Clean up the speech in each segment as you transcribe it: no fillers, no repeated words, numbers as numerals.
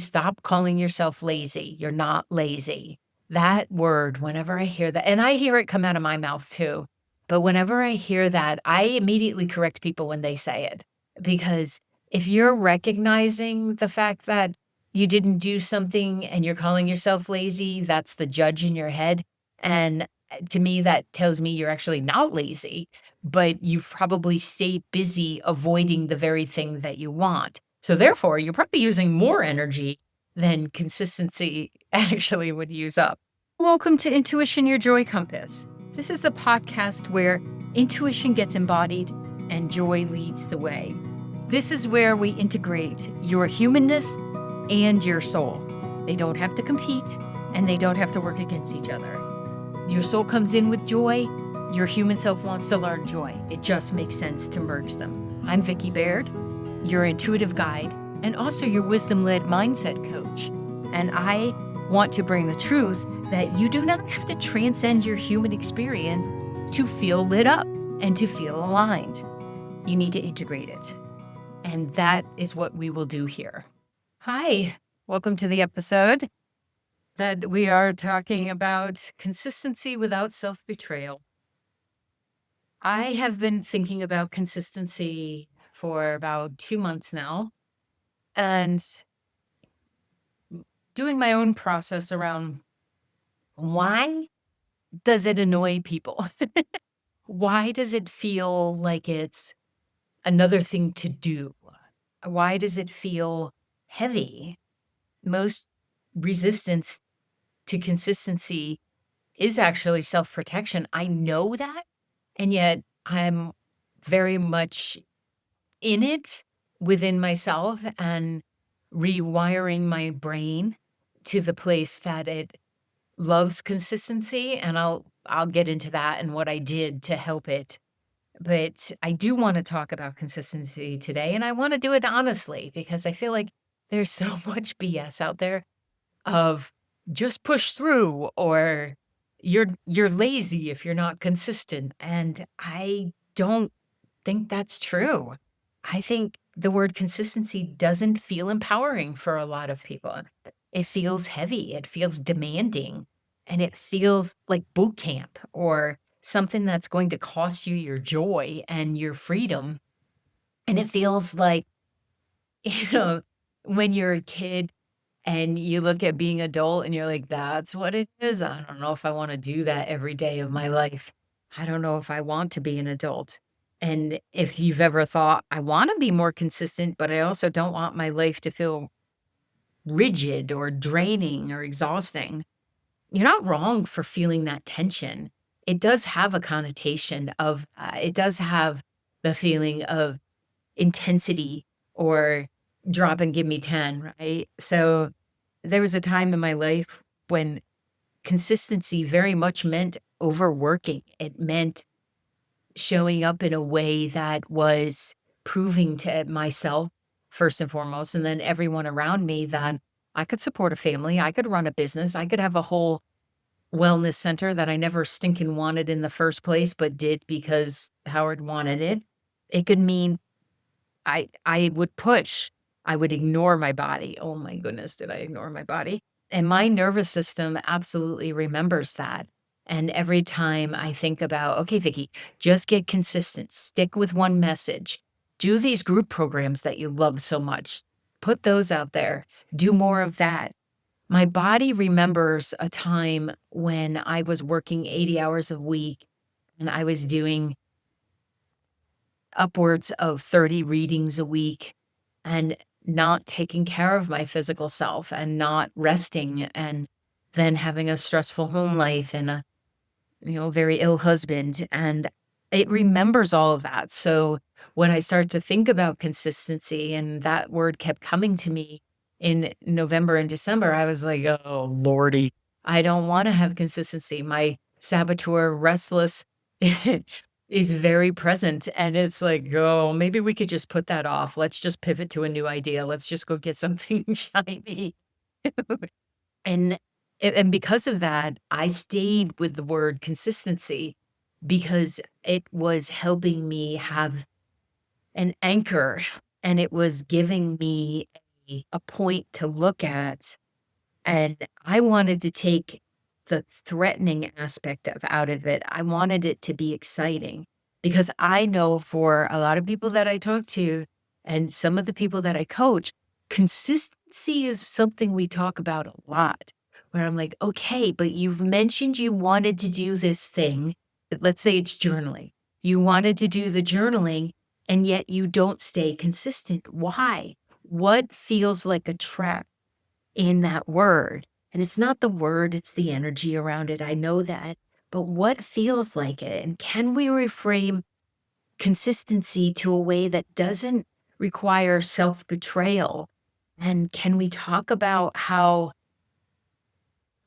Stop calling yourself lazy. You're not lazy. That word, whenever I hear that, and I hear it come out of my mouth too, but whenever I hear that, I immediately correct people when they say it. Because if you're recognizing the fact that you didn't do something and you're calling yourself lazy, that's the judge in your head. And to me, that tells me you're actually not lazy, but you've probably stayed busy avoiding the very thing that you want. So therefore, you're probably using more energy than consistency actually would use up. Welcome to Intuition, Your Joy Compass. This is the podcast where intuition gets embodied and joy leads the way. This is where we integrate your humanness and your soul. They don't have to compete and they don't have to work against each other. Your soul comes in with joy. Your human self wants to learn joy. It just makes sense to merge them. I'm Vicki Baird, your intuitive guide, and also your wisdom-led mindset coach. And I want to bring the truth that you do not have to transcend your human experience to feel lit up and to feel aligned. You need to integrate it. And that is what we will do here. Hi, welcome to the episode that we are talking about consistency without self-betrayal. I have been thinking about consistency for about 2 months now and doing my own process around why does it annoy people? Why does it feel like it's another thing to do? Why does it feel heavy? Most resistance to consistency is actually self-protection. I know that, and yet I'm very much in it within myself and rewiring my brain to the place that it loves consistency, and I'll get into that and what I did to help it. But I do wanna talk about consistency today, and I wanna do it honestly because I feel like there's so much BS out there of just push through or you're lazy if you're not consistent, and I don't think that's true. I think the word consistency doesn't feel empowering for a lot of people. It feels heavy, it feels demanding, and it feels like boot camp or something that's going to cost you your joy and your freedom. And it feels like, you know, when you're a kid and you look at being adult and you're like, that's what it is. I don't know if I want to do that every day of my life. I don't know if I want to be an adult. And if you've ever thought, I want to be more consistent, but I also don't want my life to feel rigid or draining or exhausting, you're not wrong for feeling that tension. It does have a connotation of, it does have the feeling of intensity or drop and give me 10, right? So there was a time in my life when consistency very much meant overworking. It meant showing up in a way that was proving to myself, first and foremost, and then everyone around me that I could support a family, I could run a business, I could have a whole wellness center that I never stinking wanted in the first place, but did because Howard wanted it. It could mean I would push. I would ignore my body. Oh my goodness, did I ignore my body? And my nervous system absolutely remembers that. And every time I think about, okay, Vicky, just get consistent, stick with one message, do these group programs that you love so much, put those out there, do more of that. My body remembers a time when I was working 80 hours a week and I was doing upwards of 30 readings a week and not taking care of my physical self and not resting and then having a stressful home life and a very ill husband, and it remembers all of that. So when I start to think about consistency and that word kept coming to me in November and December, I was like, oh lordy, I don't want to have consistency. My saboteur restless is very present, and it's like, oh, maybe we could just put that off. Let's just pivot to a new idea. Let's just go get something shiny. And and because of that, I stayed with the word consistency because it was helping me have an anchor, and it was giving me a point to look at, and I wanted to take the threatening aspect of out of it. I wanted it to be exciting because I know for a lot of people that I talk to and some of the people that I coach, consistency is something we talk about a lot. Where I'm like, okay, but you've mentioned you wanted to do this thing. Let's say it's journaling. You wanted to do the journaling, and yet you don't stay consistent. Why? What feels like a trap in that word? And it's not the word, it's the energy around it. I know that. But what feels like it? And can we reframe consistency to a way that doesn't require self betrayal? And can we talk about how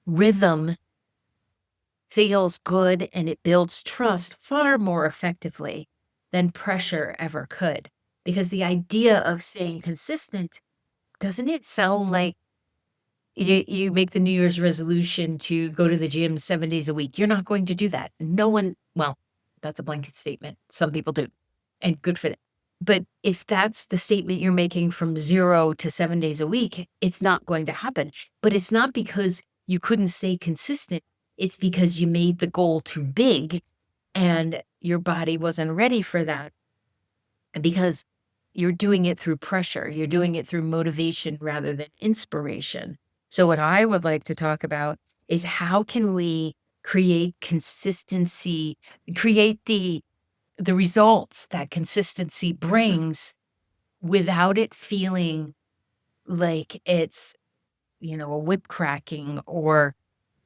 rhythm feels good and it builds trust far more effectively than pressure ever could? Because the idea of staying consistent, doesn't it sound like you make the New Year's resolution to go to the gym 7 days a week? You're not going to do that. No one, well, that's a blanket statement. Some people do, and good for them. But if that's the statement you're making from 0 to 7 days a week, it's not going to happen. But it's not because you couldn't stay consistent. It's because you made the goal too big and your body wasn't ready for that. Because you're doing it through pressure, you're doing it through motivation rather than inspiration. So what I would like to talk about is how can we create consistency, create the results that consistency brings without it feeling like it's, a whip cracking or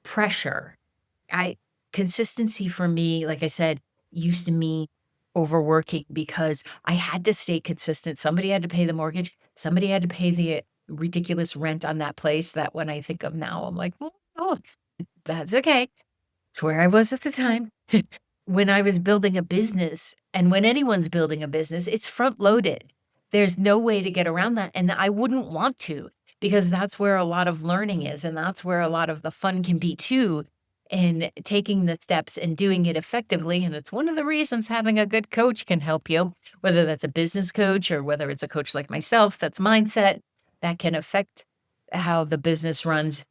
pressure. I Consistency for me, like I said, used to mean overworking because I had to stay consistent. Somebody had to pay the mortgage. Somebody had to pay the ridiculous rent on that place that when I think of now, I'm like, oh, that's okay. It's where I was at the time. When I was building a business, and when anyone's building a business, it's front loaded. There's no way to get around that, and I wouldn't want to because that's where a lot of learning is, and that's where a lot of the fun can be too, in taking the steps and doing it effectively, and it's one of the reasons having a good coach can help you, whether that's a business coach or whether it's a coach like myself that's mindset, that can affect how the business runs.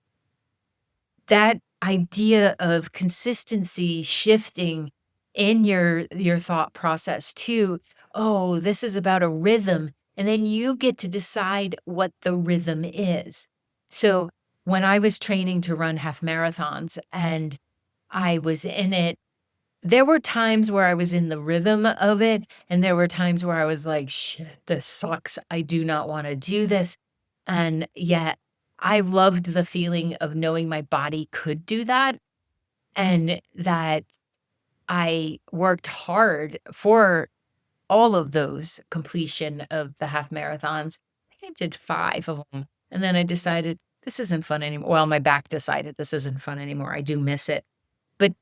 That idea of consistency shifting in your thought process to, "Oh, this is about a rhythm," and then you get to decide what the rhythm is. So, when I was training to run half marathons and I was in it, there were times where I was in the rhythm of it, and there were times where I was like, "Shit, this sucks. I do not wanna do this." And yet, I loved the feeling of knowing my body could do that and that I worked hard for all of those completion of the half marathons. I think I did 5 of them, and then I decided, "This isn't fun anymore." Well, my back decided, "This isn't fun anymore." I do miss it. But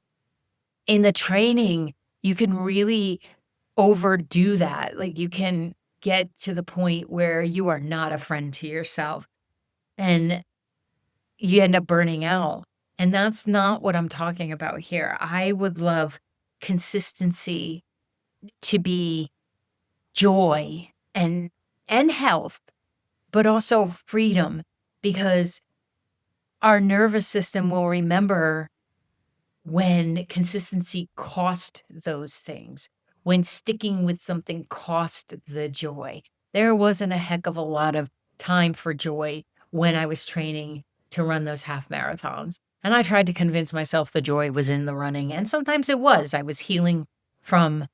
in the training, you can really overdo that. Like, you can get to the point where you are not a friend to yourself, and you end up burning out, and that's not what I'm talking about here. I would love consistency to be joy and health, but also freedom, because our nervous system will remember when consistency cost those things, when sticking with something cost the joy. There wasn't a heck of a lot of time for joy when I was training to run those half marathons. And I tried to convince myself the joy was in the running. And sometimes it was. I was healing from,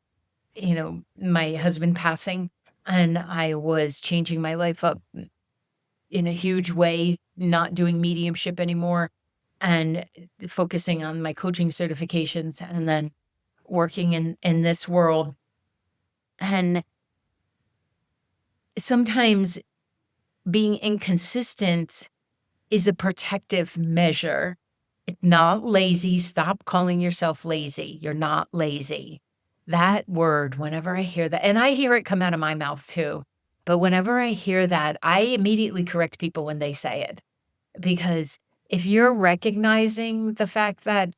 my husband passing, and I was changing my life up in a huge way, not doing mediumship anymore and focusing on my coaching certifications and then working in this world. And sometimes being inconsistent is a protective measure. It's not lazy. Stop calling yourself lazy. You're not lazy. That word, whenever I hear that, and I hear it come out of my mouth too, but whenever I hear that, I immediately correct people when they say it. Because if you're recognizing the fact that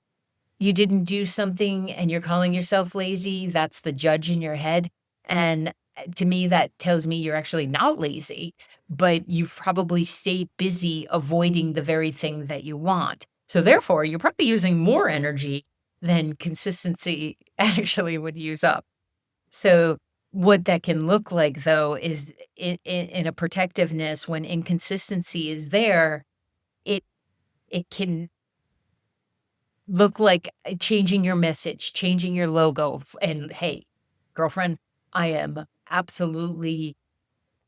you didn't do something and you're calling yourself lazy, that's the judge in your head. And to me, that tells me you're actually not lazy, but you've probably stayed busy avoiding the very thing that you want. So therefore, you're probably using more energy than consistency actually would use up. So what that can look like though is in a protectiveness when inconsistency is there, it it can look like changing your message, changing your logo, and hey, girlfriend, I am absolutely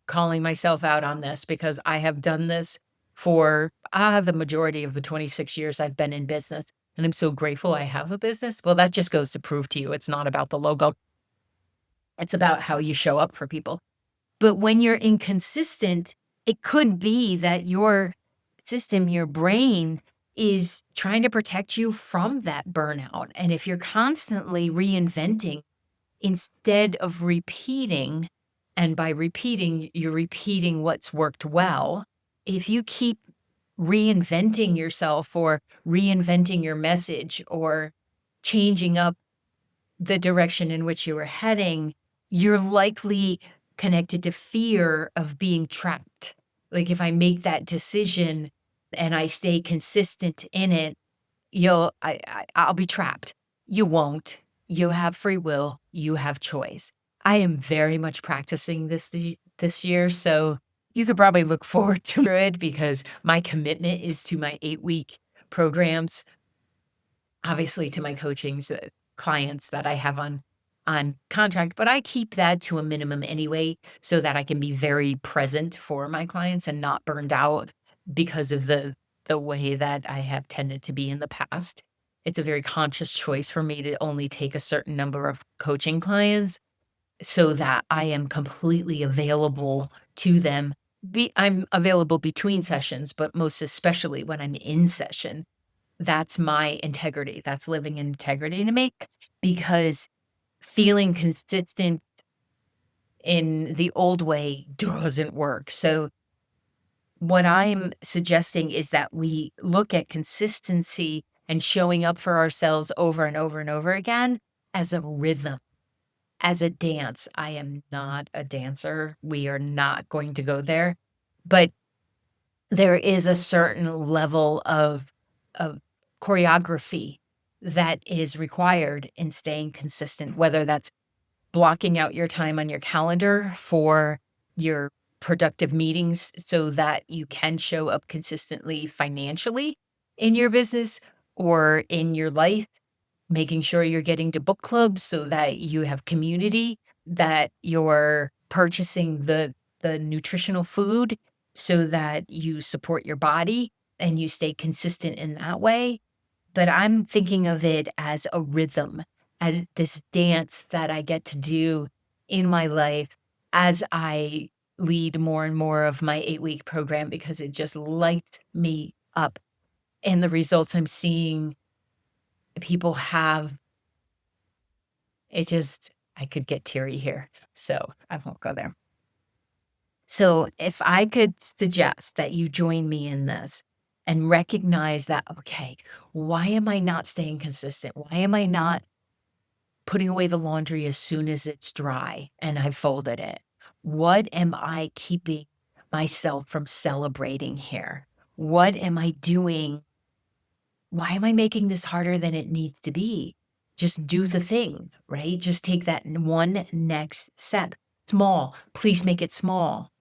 calling myself out on this because I have done this for the majority of the 26 years I've been in business. And I'm so grateful I have a business. Well, that just goes to prove to you it's not about the logo, it's about how you show up for people. But when you're inconsistent, it could be that your system, your brain, is trying to protect you from that burnout. And if you're constantly reinventing instead of repeating, and by repeating, you're repeating what's worked well, if you keep reinventing yourself or reinventing your message or changing up the direction in which you were heading, you're likely connected to fear of being trapped. Like if I make that decision and I stay consistent in it, I'll be trapped. You won't. You have free will. You have choice. I am very much practicing this year, so you could probably look forward to it because my commitment is to my 8-week programs, obviously to my coachings, clients that I have on contract, but I keep that to a minimum anyway so that I can be very present for my clients and not burned out because of the way that I have tended to be in the past. It's a very conscious choice for me to only take a certain number of coaching clients so that I am completely available to them. I'm available between sessions, but most especially when I'm in session. That's my integrity. That's living in integrity to me because feeling consistent in the old way doesn't work. So what I'm suggesting is that we look at consistency and showing up for ourselves over and over and over again as a rhythm, as a dance. I am not a dancer. We are not going to go there. But there is a certain level of choreography that is required in staying consistent, whether that's blocking out your time on your calendar for your productive meetings so that you can show up consistently financially in your business or in your life, making sure you're getting to book clubs so that you have community, that you're purchasing the nutritional food so that you support your body and you stay consistent in that way. But I'm thinking of it as a rhythm, as this dance that I get to do in my life as I lead more and more of my 8-week program because it just lights me up. And the results I'm seeing people have, it just, I could get teary here. So I won't go there. So if I could suggest that you join me in this and recognize that, okay, why am I not staying consistent? Why am I not putting away the laundry as soon as it's dry and I've folded it? What am I keeping myself from celebrating here? What am I doing? Why am I making this harder than it needs to be? Just do the thing, right? Just take that one next step. Small. Please make it small.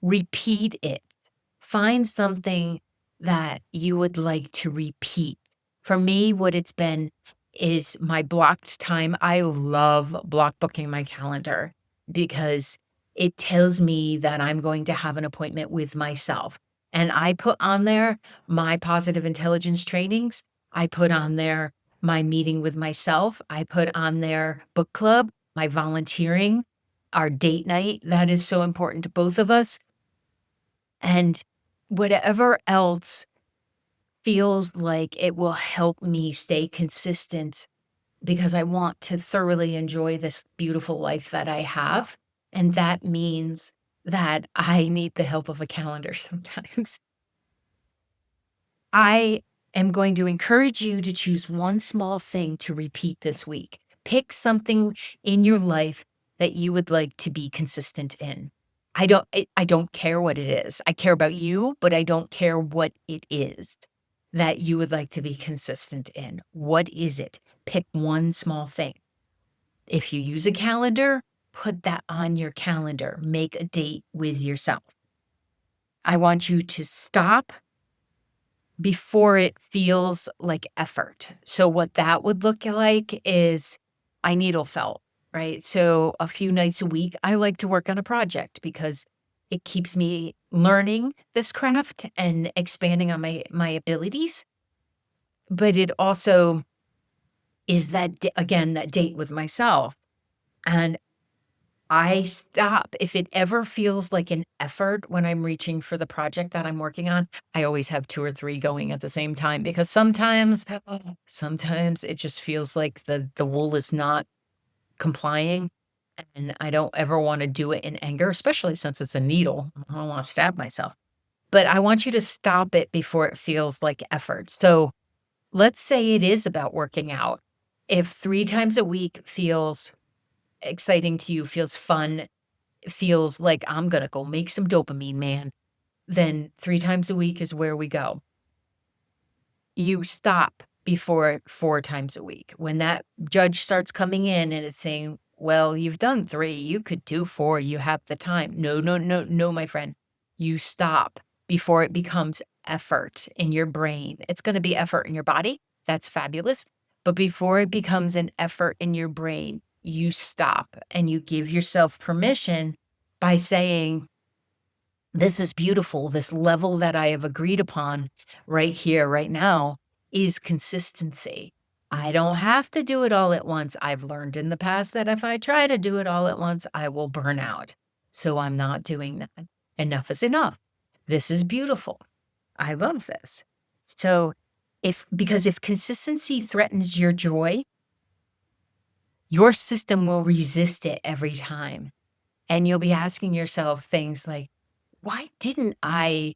Repeat it. Find something that you would like to repeat. For me, what it's been is my blocked time. I love block booking my calendar because it tells me that I'm going to have an appointment with myself. And I put on there my positive intelligence trainings. I put on there my meeting with myself. I put on there book club, my volunteering, our date night. That is so important to both of us. And whatever else feels like it will help me stay consistent because I want to thoroughly enjoy this beautiful life that I have. And that means that I need the help of a calendar sometimes. I am going to encourage you to choose one small thing to repeat this week. Pick something in your life that you would like to be consistent in? I don't care what it is. I care about you, but I don't care what it is that you would like to be consistent in. What is it? Pick one small thing. If you use a calendar, put that on your calendar. Make a date with yourself. I want you to stop before it feels like effort. So what that would look like is I needle felt, right? So a few nights a week, I like to work on a project because it keeps me learning this craft and expanding on my abilities. But it also is again, that date with myself. And I stop if it ever feels like an effort when I'm reaching for the project that I'm working on. I always have 2 or 3 going at the same time because sometimes it just feels like the wool is not complying, and I don't ever wanna do it in anger, especially since it's a needle. I don't wanna stab myself. But I want you to stop it before it feels like effort. So, let's say it is about working out. If 3 times a week feels exciting to you, feels fun, feels like I'm gonna go make some dopamine, man, then 3 times a week is where we go. You stop before 4 times a week. When that judge starts coming in and it's saying, "Well, you've done 3, you could do 4, you have the time." No, no, no, no, my friend. You stop before it becomes effort in your brain. It's gonna be effort in your body, that's fabulous, but before it becomes an effort in your brain, you stop and you give yourself permission by saying, this is beautiful. This level that I have agreed upon right here, right now, is consistency. I don't have to do it all at once. I've learned in the past that if I try to do it all at once, I will burn out. So I'm not doing that. Enough is enough. This is beautiful. I love this. So because if consistency threatens your joy, your system will resist it every time. And you'll be asking yourself things like, why didn't I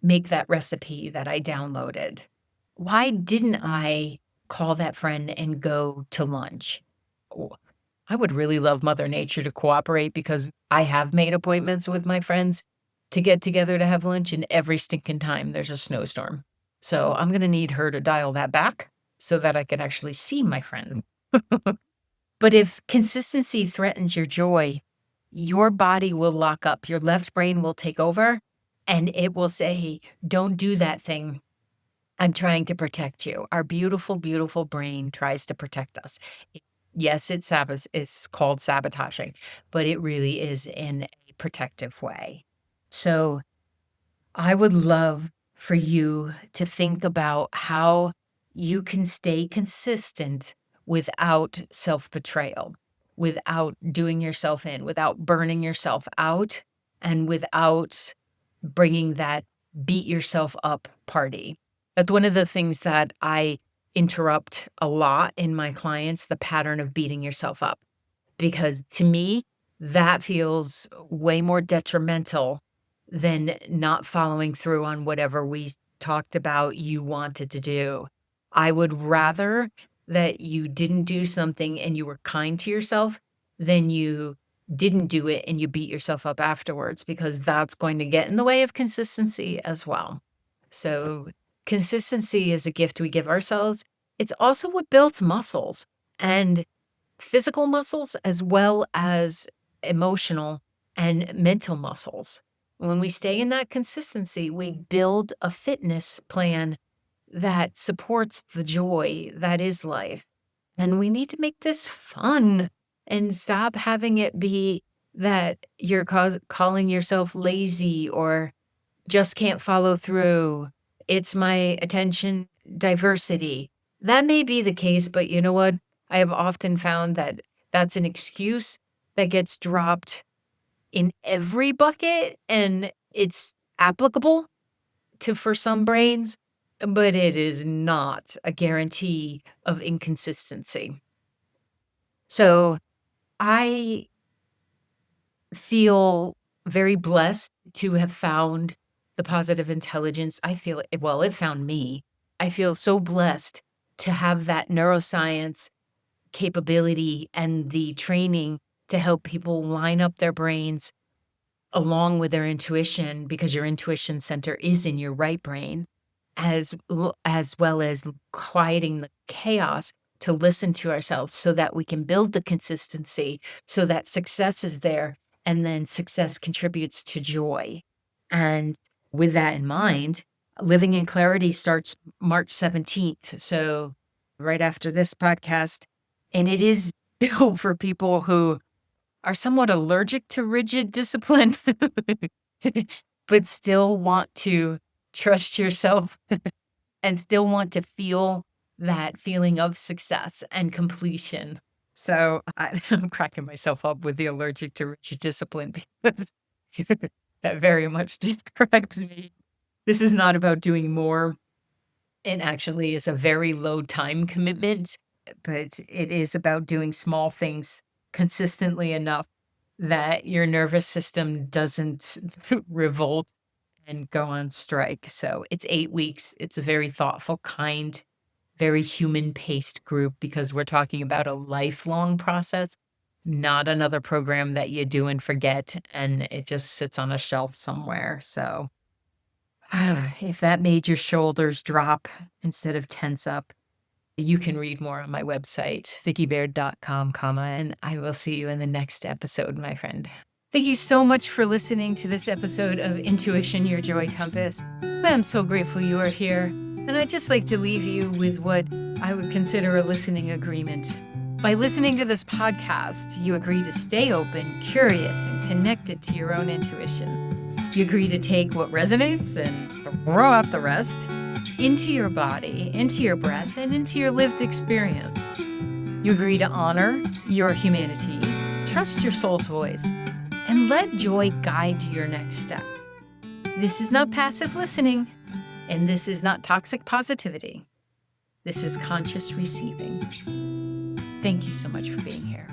make that recipe that I downloaded? Why didn't I call that friend and go to lunch? Oh, I would really love Mother Nature to cooperate because I have made appointments with my friends to get together to have lunch, and every stinking time there's a snowstorm. So I'm going to need her to dial that back so that I can actually see my friend. But if consistency threatens your joy, your body will lock up. Your left brain will take over and it will say, don't do that thing. I'm trying to protect you. Our beautiful, beautiful brain tries to protect us. Yes, it's called sabotaging, but it really is in a protective way. So I would love for you to think about how you can stay consistent without self-betrayal, without doing yourself in, without burning yourself out, and without bringing that beat yourself up party. That's one of the things that I interrupt a lot in my clients, the pattern of beating yourself up, because to me, that feels way more detrimental than not following through on whatever we talked about you wanted to do. I would rather that you didn't do something and you were kind to yourself than you didn't do it and you beat yourself up afterwards, because that's going to get in the way of consistency as well. So, consistency is a gift we give ourselves. It's also what builds muscles. And physical muscles as well as emotional and mental muscles. When we stay in that consistency, we build a fitness plan that supports the joy that is life. And we need to make this fun and stop having it be that you're calling yourself lazy or just can't follow through. It's my attention diversity. That may be the case, but you know what? I have often found that that's an excuse that gets dropped in every bucket and it's applicable to for some brains, but it is not a guarantee of inconsistency. So I feel very blessed to have found the positive intelligence. I feel well, it found me. I feel so blessed to have that neuroscience capability and the training to help people line up their brains along with their intuition, because your intuition center is in your right brain, as well as quieting the chaos to listen to ourselves so that we can build the consistency so that success is there, and then success contributes to joy. And with that in mind, Living in Clarity starts March 17th. So right after this podcast, and it is built for people who are somewhat allergic to rigid discipline, but still want to trust yourself and still want to feel that feeling of success and completion. So I'm cracking myself up with the allergic to rigid discipline because that very much describes me. This is not about doing more. It actually is a very low time commitment, but it is about doing small things consistently enough that your nervous system doesn't revolt and go on strike. So it's 8 weeks. It's a very thoughtful, kind, very human-paced group because we're talking about a lifelong process, not another program that you do and forget, and it just sits on a shelf somewhere. So if that made your shoulders drop instead of tense up, you can read more on my website, vickibaird.com, and I will see you in the next episode, my friend. Thank you so much for listening to this episode of Intuition, Your Joy Compass. I am so grateful you are here, and I'd just like to leave you with what I would consider a listening agreement. By listening to this podcast, you agree to stay open, curious, and connected to your own intuition. You agree to take what resonates and throw out the rest into your body, into your breath, and into your lived experience. You agree to honor your humanity, trust your soul's voice, and let joy guide your next step. This is not passive listening, and this is not toxic positivity. This is conscious receiving. Thank you so much for being here.